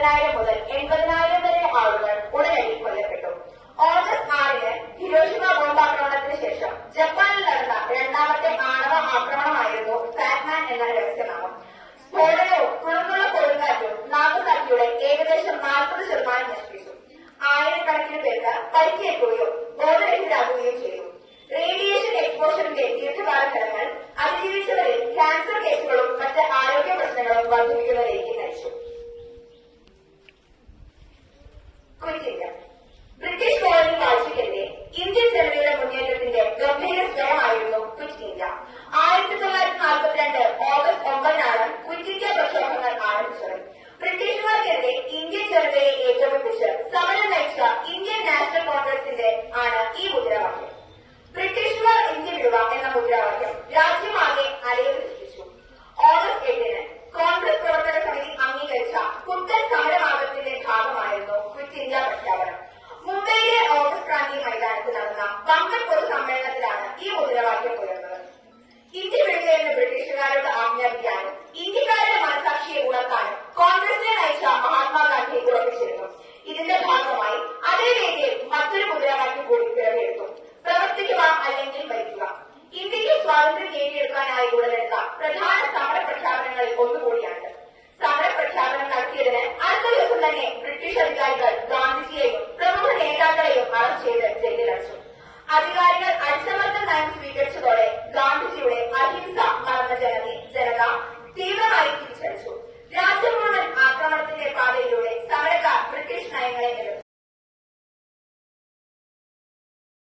50,000 മുതൽ 80,000 വരെ ആളുകൾ ഉടനടി കൊല്ലപ്പെട്ടു. ഓഗസ്റ്റ് 6-ന് ഹിരോഷിമ ബോംബാക്രമണത്തിന് ശേഷം ജപ്പാനിൽ നടന്ന രണ്ടാമത്തെ ആണവ ആക്രമണമായിരുന്നു ഫാറ്റ്മാൻ എന്ന രഹസ്യനാമം. സ്ഫോടനവും തുടർന്നുള്ള കൊടുങ്കാറ്റും നാഗസാക്കിയുടെ ഏകദേശം 40% നശിപ്പിച്ചു. ആയിരക്കണക്കിന് പേർക്ക് പരിക്കേൽക്കുകയും ബോധരഹിതരാകുകയും ചെയ്തു. റേഡിയേഷൻ എക്സ്പോഷറിന്റെ ദീർഘകാല ഫലങ്ങൾ അതിജീവിച്ചവരിൽ ക്യാൻസർ കേസുകളും മറ്റ് ആരോഗ്യ പ്രശ്നങ്ങളും വർദ്ധിപ്പിക്കുന്നതിലേക്ക് നയിച്ചു. Quit India. ബ്രിട്ടീഷ് കോളനി വാഴ്ചയ്ക്കെതിരെ ഇന്ത്യൻ ജനതയുടെ മുന്നേറ്റത്തിന്റെ ഗംഭീര സ്വരമായിരുന്നു ക്വിറ്റ് ഇന്ത്യ. 1942 ഓഗസ്റ്റ് 9-നാണ് ക്വിറ്റ് ഇന്ത്യ പ്രക്ഷോഭങ്ങൾ ആരംഭിച്ചത്. ബ്രിട്ടീഷുകാർക്കെതിരെ ഇന്ത്യൻ ജനതയെ ഏകോപിപ്പിച്ച് സമരം നയിച്ച ഇന്ത്യൻ നാഷണൽ കോൺഗ്രസിന്റെ ആണ് ഈ മുദ്രാവാക്യം. ബ്രിട്ടീഷുകാർ ഇന്ത്യ വിടുക എന്ന മുദ്രാവാക്യം രാജ്യമാകെ അലയൊലി സൃഷ്ടിച്ചു. ഓഗസ്റ്റ് 8-ന് കോൺഗ്രസ് പ്രവർത്തക സമിതി അംഗീകരിച്ച പുത്തൻ സമരമാർഗത്തിന്റെ ഭാഗമായിരുന്നു ക്വിറ്റ് ഇന്ത്യ പ്രഖ്യാപനം. മുംബൈയിലെ ഓഗസ്റ്റ് ക്രാന്തി മൈതാനത്ത് നടന്ന ബങ്കർ പൊതു സമ്മേളനത്തിലാണ് ഈ മുദ്രാവാക്യം ഉയർന്നത്. ഇന്ത്യ വിടുകയെന്ന് ബ്രിട്ടീഷുകാരോട് ആജ്ഞാപിക്കാനും ഇന്ത്യക്കാരുടെ മനസാക്ഷിയെ ഉണർത്താനും കോൺഗ്രസിനെ നയിച്ച മഹാത്മാഗാന്ധി ഉറപ്പിച്ചിരുന്നു. ഇതിന്റെ ഭാഗമായി അതേ വേദിയിൽ മറ്റൊരു മുദ്രാവാക്യം കൂടി പിറവിയെടുത്തു: പ്രവർത്തിക്കുക അല്ലെങ്കിൽ മരിക്കുക. ഇന്ത്യക്ക് സ്വാതന്ത്ര്യം നേടിയെടുക്കാനായി ഉടലെടുത്ത പ്രധാന